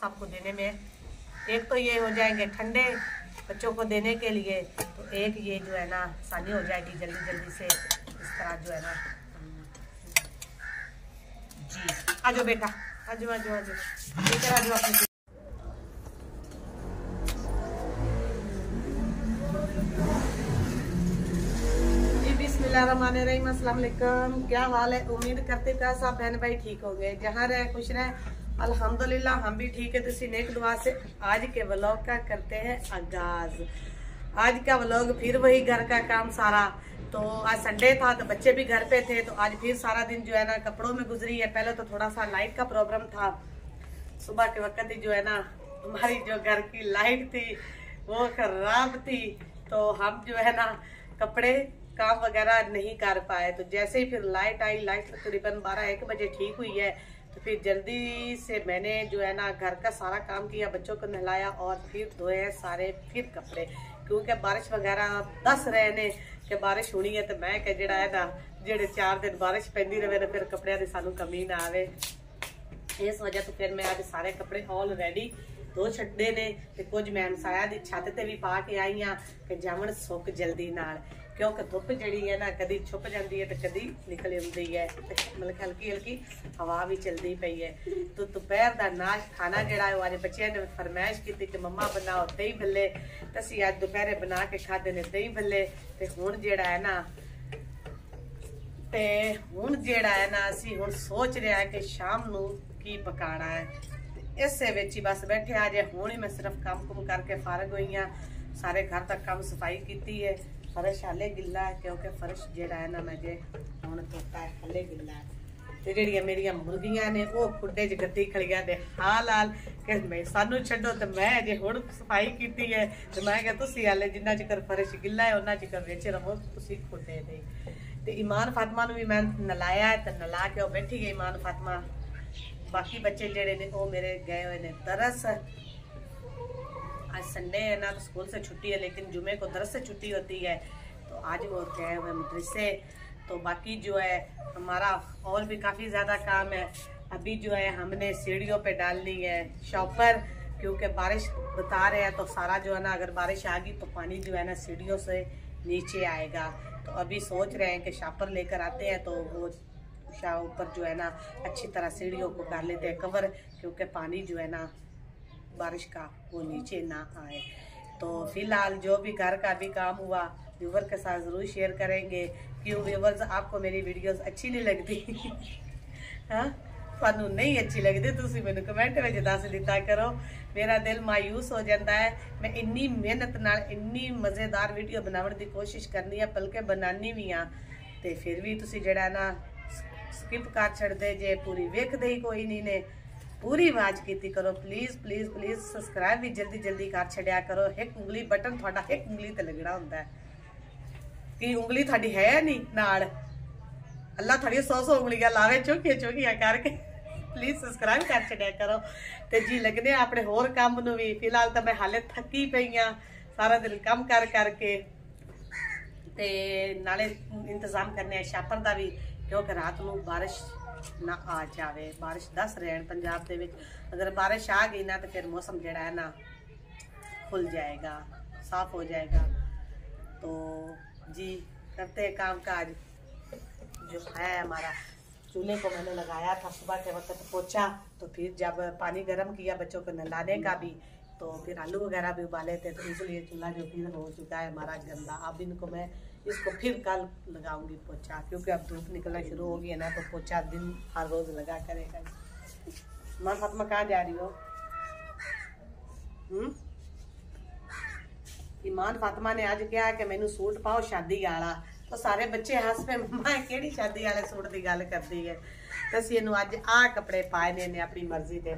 सबको देने में। एक तो ये हो जाएंगे ठंडे बच्चों को देने के लिए, तो एक ये जो है ना आसानी हो जाएगी जल्दी जल्दी से इस तरह जो है ना। जी आ जाओ बेटा, आ जाओ आ जाओ आ जाओ, लेकर आ जाओ अपनी। बिस्मिल्लाहिर्रहमानिर्रहीम, अस्सलाम वालेकुम। क्या हाल है? उम्मीद करते हैं सब बहन भाई ठीक हो गए, जहाँ रहे खुश रहे। अल्हम्दुलिल्लाह हम भी ठीक है। तो इसी नेक दुआ से आज के व्लॉग का करते हैं आगाज। आज का व्लॉग फिर वही घर का काम सारा। तो आज संडे था तो बच्चे भी घर पे थे, तो आज फिर सारा दिन जो है ना कपड़ों में गुजरी है। पहले तो थोड़ा सा लाइट का प्रॉब्लम था, सुबह के वक्त ही जो है ना हमारी जो घर की लाइट थी वो खराब थी, तो हम जो है ना कपड़े काम वगैरह नहीं कर पाए। तो जैसे ही फिर लाइट आई, लाइट तकरीबन 12-1 बजे ठीक हुई है, तो फिर जल्दी से मैंने जो है ना घर का सारा काम किया, बच्चों को नहलाया और फिर धोए सारे फिर कपड़े, क्योंकि बारिश वगैरह दस रहे ने कि बारिश होनी है। तो मैं कि जेड़ा है ना जेड़े 4 दिन बारिश पैंदी रहे तो फिर कपड़े की सानू कमी ना आवे, इस वजह तो फिर मैं आज सारे कपड़े ऑलरेडी धो छड्डे ने। ते कुछ मैं हमसाया दी छत ते भी पा के आई हाँ कि जावण सुक जल्दी नाल, क्योंकि धुप जड़ी है ना कदी छुप जाती है तो कदी निकल आती है, मतलब हल्की हल्की हवा भी चलती पई है। तो दोपहर का नाश खाना जड़ा है अज बच्चों ने फरमाइश की कि मम्मा बनाओ दही भल्ले, तो असी अज दोपहरे बना के खाते ने दही भल्ले। तो हुण जेड़ा है ना असी हुण सोच रहे हैं कि शाम नू की पकाना है। इसे विच ही बस बैठे आज हुण ही मैं सिर्फ काम कुम करके फारग हुई हाँ, सारे घर तक काम सफाई की है। फर्श हाले गिला है क्योंकि फर्श जेड़ा है ना मैं जे हुण धोता है, हाले गिला है। ते जेड़ियां मेरियां मुर्गियां ने वो खुड्डे च गद्दी खड़िया ने हाल हाल कि मैं सानू छड्डो, तो मैं अजे हुण सफाई की है। तो मैं क्या तुसी हाले जिन्ना चिकर फर्श गिला है उन्ना चिकर विच रहो तुसी खुड्डे दे। ते ईमान फातिमा नू भी मैं नलाया है, तो नला के बैठी गई ईमान फातिमा। बाकी बच्चे जेड़े ने वो मेरे गए हुए ने दरस। आज संडे है ना तो स्कूल से छुट्टी है, लेकिन जुमे को दरस से छुट्टी होती है, तो आज वो गए हुए मदरसे। तो बाकी जो है हमारा और भी काफ़ी ज़्यादा काम है। अभी जो है हमने सीढ़ियों पे डालनी है शॉपर, क्योंकि बारिश बता रहे हैं, तो सारा जो है ना अगर बारिश आ गई तो पानी जो है ना सीढ़ियों से नीचे आएगा। तो अभी सोच रहे हैं कि शॉपर लेकर आते हैं, तो वो ऊपर जो है ना अच्छी तरह सीढ़ियों को कर लेते हैं कवर, क्योंकि पानी जो है ना बारिश का वो नीचे ना आए। तो फिलहाल जो भी घर का भी काम हुआ व्यूवर के साथ ज़रूर शेयर करेंगे। क्यों व्यूवर्स आपको मेरी वीडियोस अच्छी नहीं लगती? हाँ थानू नहीं अच्छी लगती तुसी मैनू कमेंट में दस दिता करो, मेरा दिल मायूस हो जाता है। मैं इन्नी मेहनत नाल इन्नी मज़ेदार वीडियो बनाने की कोशिश करनी है, बल्कि बनानी भी हाँ, तो फिर भी तुसी जड़ा ना स्किप कर छड़दे जे, पूरी वेखदे ही कोई नहीं ने। पूरी आवाज की करो प्लीज़ प्लीज़ प्लीज़। सबसक्राइब भी जल्दी जल्दी कर छड़िया करो। एक उंगली बटन थोड़ा एक उंगली ते लगना होंदा है कि उंगली थोड़ी है नहीं नाल, अल्लाह थोड़ी 100 उंगलियां लावे चौकिया चौकिया करके। प्लीज़ सबसक्राइब कर छड़िया करो। तो जी लगने अपने होर काम नू भी। फिलहाल तो मैं हाले थकी पई हाँ सारा दिन काम कर करके, ते नाले इंतजाम करने हैं शापर का भी, क्योंकि रात को बारिश ना आ जाए। बारिश दस रहे हैं पंजाब के विच, अगर बारिश आ गई ना तो फिर मौसम जड़ा है ना खुल जाएगा, साफ हो जाएगा। तो जी करते हैं काम काज। जो है हमारा चूल्हे को मैंने लगाया था सुबह के वक्त पोछा, तो फिर जब पानी गर्म किया बच्चों को नहलाने का भी, तो फिर आलू वगैरह भी उबाले थे, तो इसलिए चूल्हा जो फिर हो चुका है हमारा गंदा। अब इनको मैं इसको फिर कल लगाऊंगी पोछा, क्योंकि अब धूप निकलना शुरू हो गई है ना, तो पोछा दिन हर रोज लगा करेगा। माँ फातिमा कहाँ जा रही हो? ईमान फातिमा ने आज कहा कि मैनू सूट पाओ शादी वाला, तो सारे बच्चे हंस पे मम्मा केड़ी शादी वाले सूट की गल करती है। तो असी इनू अज आ कपड़े पाए ने अपनी मर्जी के।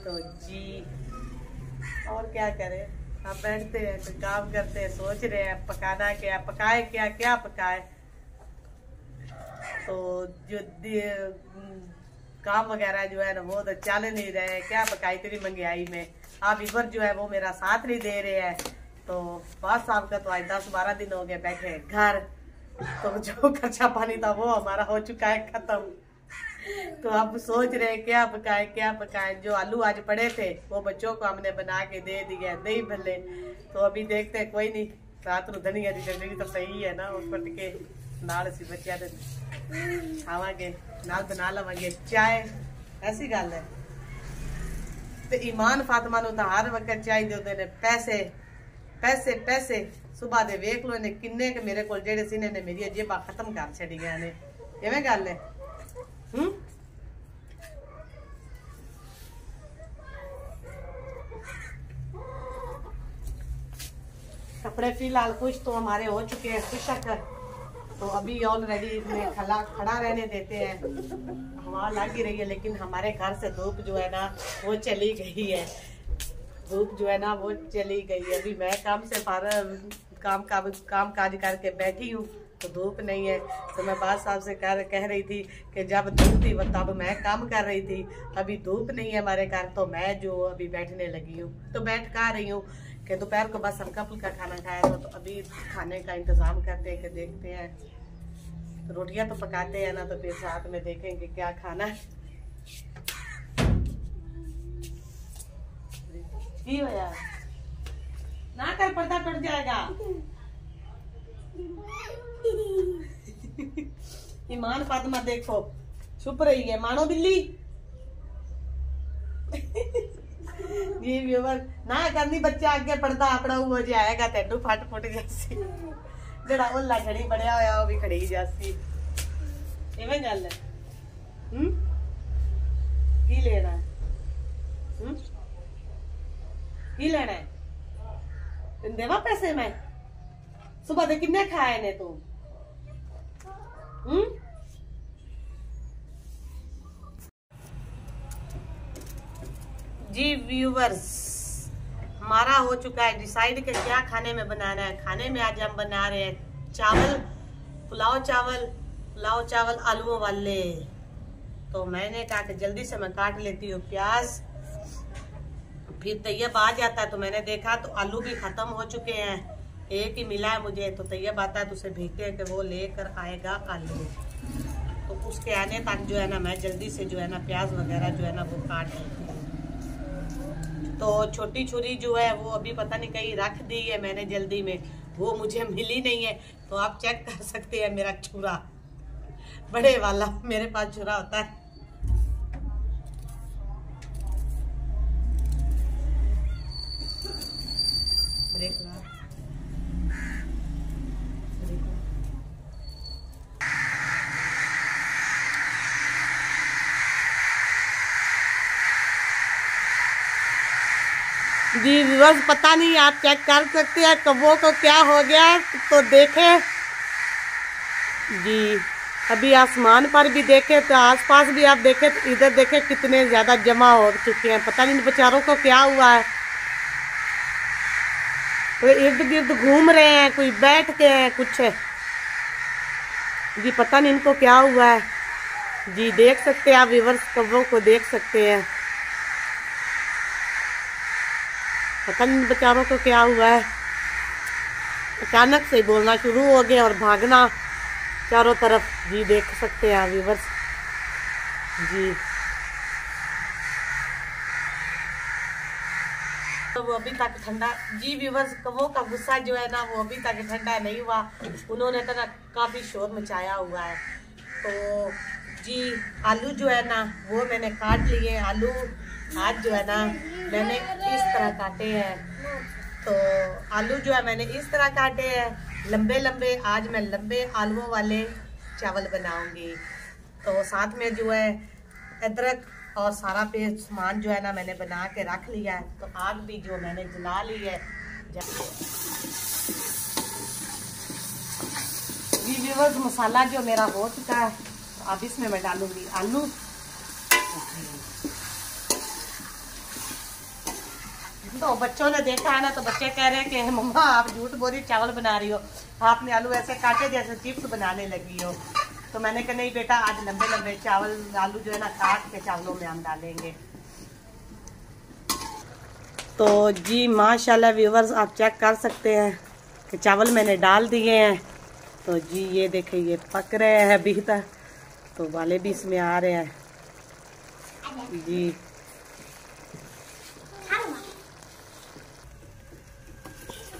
तो जी और क्या करें, हम बैठते हैं तो काम करते हैं, सोच रहे हैं पकाना क्या पकाए, क्या पकाए। तो जो काम वगैरह जो है ना वो तो चल नहीं रहे, क्या पकाई तेरी महंगाई में। आप इधर जो है वो मेरा साथ नहीं दे रहे हैं। तो बस साहब का तो आज 10-12 दिन हो गए बैठे घर, तो जो खर्चा पानी था वो हमारा हो चुका है खत्म। तो अब सोच रहे हैं क्या पकाएं। जो आलू आज पड़े थे वो बच्चों को हमने बना के दे दिया, नहीं भले। तो अभी देखते हैं, कोई नहीं, रात को धनिया की चटनी तो सही है ना, उस पट के नाल सी बच्चा खावांगे, नाल बना लवांगे चाय। ऐसी गल है। तो ईमान फातिमा नूं तां हर वक्त चाहिए होंदे ने पैसे पैसे पैसे। सुबह दे वेख लो इन्हें किन्ने के मेरे कोल जेड़े सी ने मेरी जेबा खत्म कर छड़ी गए ने। इवें गल है। कपड़े फिलहाल कुछ तो हमारे हो चुके हैं खुशक, तो अभी ऑलरेडी खड़ा रहने देते हैं। हवा लग ही रही है, लेकिन हमारे घर से धूप जो है ना वो चली गई है। धूप जो है ना वो चली गई है। अभी मैं काम से काम काज करके बैठी हूँ, तो धूप नहीं है। तो मैं बात साहब से कह रही थी कि जब धूप थी तब मैं काम कर रही थी, अभी धूप नहीं है हमारे घर, तो मैं जो अभी बैठने लगी हूँ। तो बैठ कर रही हूँ कि दोपहर को बस हल्का फुल्का खाना खाया था, तो अभी खाने का इंतजाम करते हैं कि देखते हैं। तो रोटियां तो पकाते हैं ना, तो फिर साथ में देखेंगे क्या खाना है। ना कर, पर्दा टूट जाएगा। ईमान फातिमा देखो छुप रही है, मानो बिल्ली। जी व्यूअर ना करनी, बच्चा आगे पढ़ता अपना हो जाएगा, तेनू फट फुट जासी। जड़ा ओला खड़ी बढ़िया होया वो भी खड़ी जासी। इवें गल है। की लेना है? की लेना है? तेन देवा पैसे मैं? सुबह दे किन्ने खाए ने तू? जी व्यूवर्स, हमारा हो चुका है डिसाइड कि क्या खाने में बनाना है। खाने में आज हम बना रहे हैं चावल, पुलाव चावल आलूओं वाले। तो मैंने कहा कि जल्दी से मैं काट लेती हूँ प्याज, फिर तैयब आ जाता है। तो मैंने देखा तो आलू भी खत्म हो चुके हैं, एक ही मिला है मुझे। तो तैयब आता है तो उसे भेजते हैं कि वो लेकर आएगा आलू। तो उसके आने तक जो है ना मैं जल्दी से जो है ना प्याज वगैरह जो है ना वो काट लेती हूँ। तो छोटी छुरी जो है वो अभी पता नहीं कहीं रख दी है मैंने जल्दी में, वो मुझे मिली नहीं है। तो आप चेक कर सकते हैं मेरा छुरा, बड़े वाला मेरे पास छुरा होता है। ब्रेक ला। जी व्यूअर्स, पता नहीं, आप चेक कर सकते हैं कब्बों को क्या हो गया। तो देखें जी, अभी आसमान पर भी देखें तो आसपास भी आप देखें तो इधर देखें कितने ज्यादा जमा हो चुके हैं। पता नहीं बेचारों को क्या हुआ है। तो इर्द गिर्द घूम रहे हैं, कोई बैठ के हैं कुछ जी, पता नहीं इनको क्या हुआ है। जी देख सकते हैं आप व्यूअर्स, कब्बों को देख सकते हैं। पता नहीं बेचारों को क्या हुआ है, अचानक से बोलना शुरू हो गए और भागना चारों तरफ। जी देख सकते हैं आप व्यूअर्स जी। तो वो अभी तक ठंडा, जी व्यूअर्स, कौवों का गुस्सा जो है ना वो अभी तक ठंडा नहीं हुआ। उन्होंने तो ना काफी शोर मचाया हुआ है। तो जी आलू जो है ना वो मैंने काट लिए। आलू आज जो है ना मैंने इस तरह काटे हैं। तो आलू जो है मैंने इस तरह काटे हैं लंबे लंबे। आज मैं लंबे आलूओं वाले चावल बनाऊंगी। तो साथ में जो है अदरक और सारा पेस्ट सामान जो है ना मैंने बना के रख लिया है। तो आग भी जो मैंने जला ली है। जी व्यूअर्स, मसाला जो मेरा हो चुका है, तो अब इसमें मैं डालूंगी आलू। तो बच्चों ने देखा है ना, तो बच्चे कह रहे हैं कि मम्मा आप झूठ बोली चावल बना रही हो, आपने आलू ऐसे काटे जैसे चिप्स बनाने लगी हो। तो मैंने कहा नहीं बेटा, आज लंबे लंबे चावल आलू जो है ना काट के चावलों में हम डालेंगे। तो जी माशाल्लाह व्यूअर्स, आप चेक कर सकते हैं कि चावल मैंने डाल दिए हैं। तो जी ये देखिए ये पक रहे हैं अभी तक, तो वाले भी इसमें आ रहे हैं। जी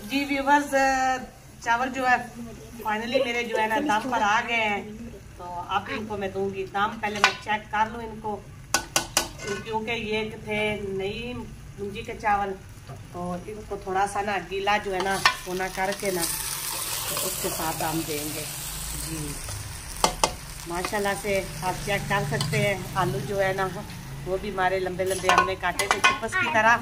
जी व्यूवर्स, चावल जो है फाइनली मेरे जो है ना दम पर आ गए हैं। तो अब इनको मैं दूंगी दम। पहले मैं चेक कर लूँ इनको, क्योंकि ये थे नई मुंजी के चावल, तो इनको थोड़ा सा ना गीला जो है ना होना करके ना तो उसके साथ हम देंगे। जी माशाल्लाह से आप चेक कर सकते हैं, आलू जो है ना वो भी हमारे लंबे लंबे हमने काटे थे चिप्स की तरह।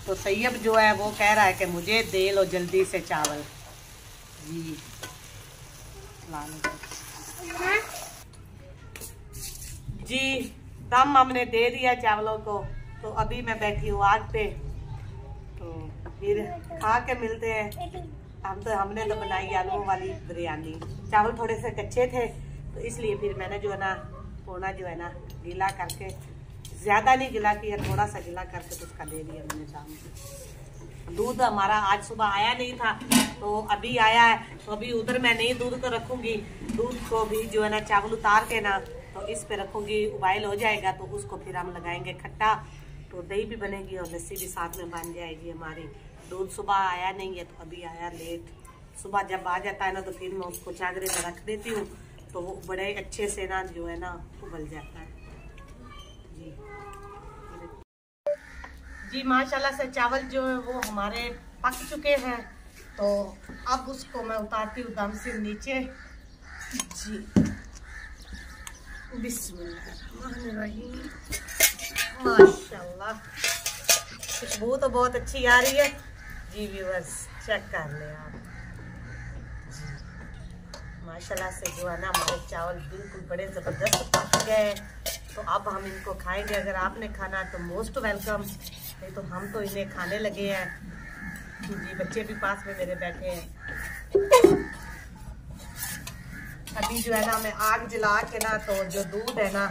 तो तैयब जो है वो कह रहा है कि मुझे दे लो जल्दी से चावल। जी ला लो जी, दम हमने दे दिया चावलों को। तो अभी मैं बैठी हूँ आग पे, तो फिर खा के मिलते हैं। हमने तो बनाई आलूओं वाली बिरयानी। चावल थोड़े से कच्चे थे तो इसलिए फिर मैंने जो है ना पोना जो है ना गीला करके, ज़्यादा नहीं गीला किया, थोड़ा सा गीला करके तो उसका दे दिया मैंने शाम। दूध हमारा आज सुबह आया नहीं था तो अभी आया है, तो अभी उधर मैं नहीं दूध को रखूँगी। दूध को भी जो है ना चावल उतार के ना तो इस पे रखूँगी, उबाइल हो जाएगा तो उसको फिर हम लगाएंगे खट्टा, तो दही भी बनेगी और लस्सी भी साथ में बन जाएगी हमारी। दूध सुबह आया नहीं है तो अभी आया लेट। सुबह जब आ जाता है ना तो फिर मैं उसको चादरे पर रख देती हूँ, तो वो बड़े अच्छे से ना जो है ना उबल जाता है। जी जी माशाल्लाह से चावल जो है वो हमारे पक चुके हैं। तो अब उसको मैं उतारती हूँ दम से नीचे। जी बिस्मिल्लाहिर्रहमानिर्रहीम। माशाल्लाह खुशबू तो बहुत अच्छी आ रही है। जी व्यूअर्स चेक कर ले आप। जी माशाल्लाह से जो है ना हमारे चावल बिल्कुल बड़े ज़बरदस्त पक गए। तो अब हम इनको खाएंगे। अगर आपने खाना तो मोस्ट वेलकम, नहीं तो हम तो इन्हें खाने लगे हैं। जी बच्चे भी पास में मेरे बैठे हैं। अभी जो है ना मैं आग जला के ना तो जो दूध है ना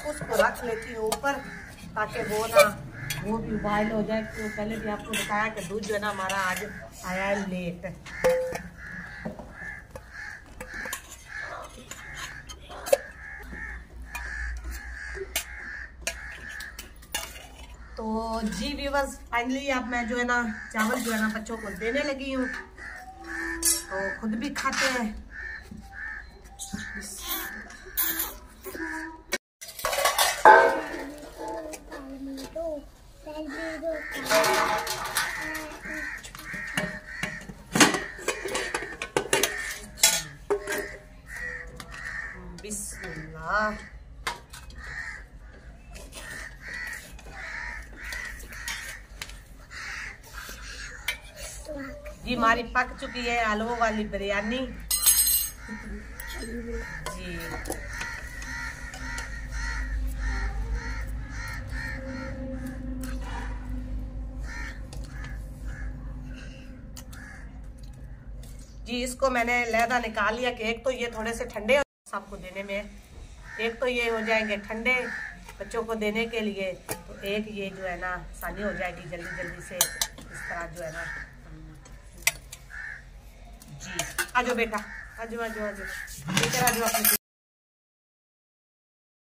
उसको रख लेती हूँ ऊपर, ताकि वो ना वो भी उबाइल हो जाए। तो पहले भी आपको बताया कि दूध जो है ना हमारा आज आया है लेट। तो जी व्यूअर्स फाइनली अब मैं जो है ना चावल जो है ना बच्चों को देने लगी हूँ, तो खुद भी खाते हैं। बिस्मिल्लाह। जी हमारी पक चुकी है आलूओं वाली बिरयानी। जी जी इसको मैंने लहदा निकाल लिया कि एक तो ये थोड़े से ठंडे सबको देने में, एक तो ये हो जाएंगे ठंडे बच्चों को देने के लिए, तो एक ये जो है ना आसानी हो जाएगी जल्दी जल्दी से इस तरह जो है ना। जी आजो बेटा, आजो आजो आजो, लेकर आजो अपने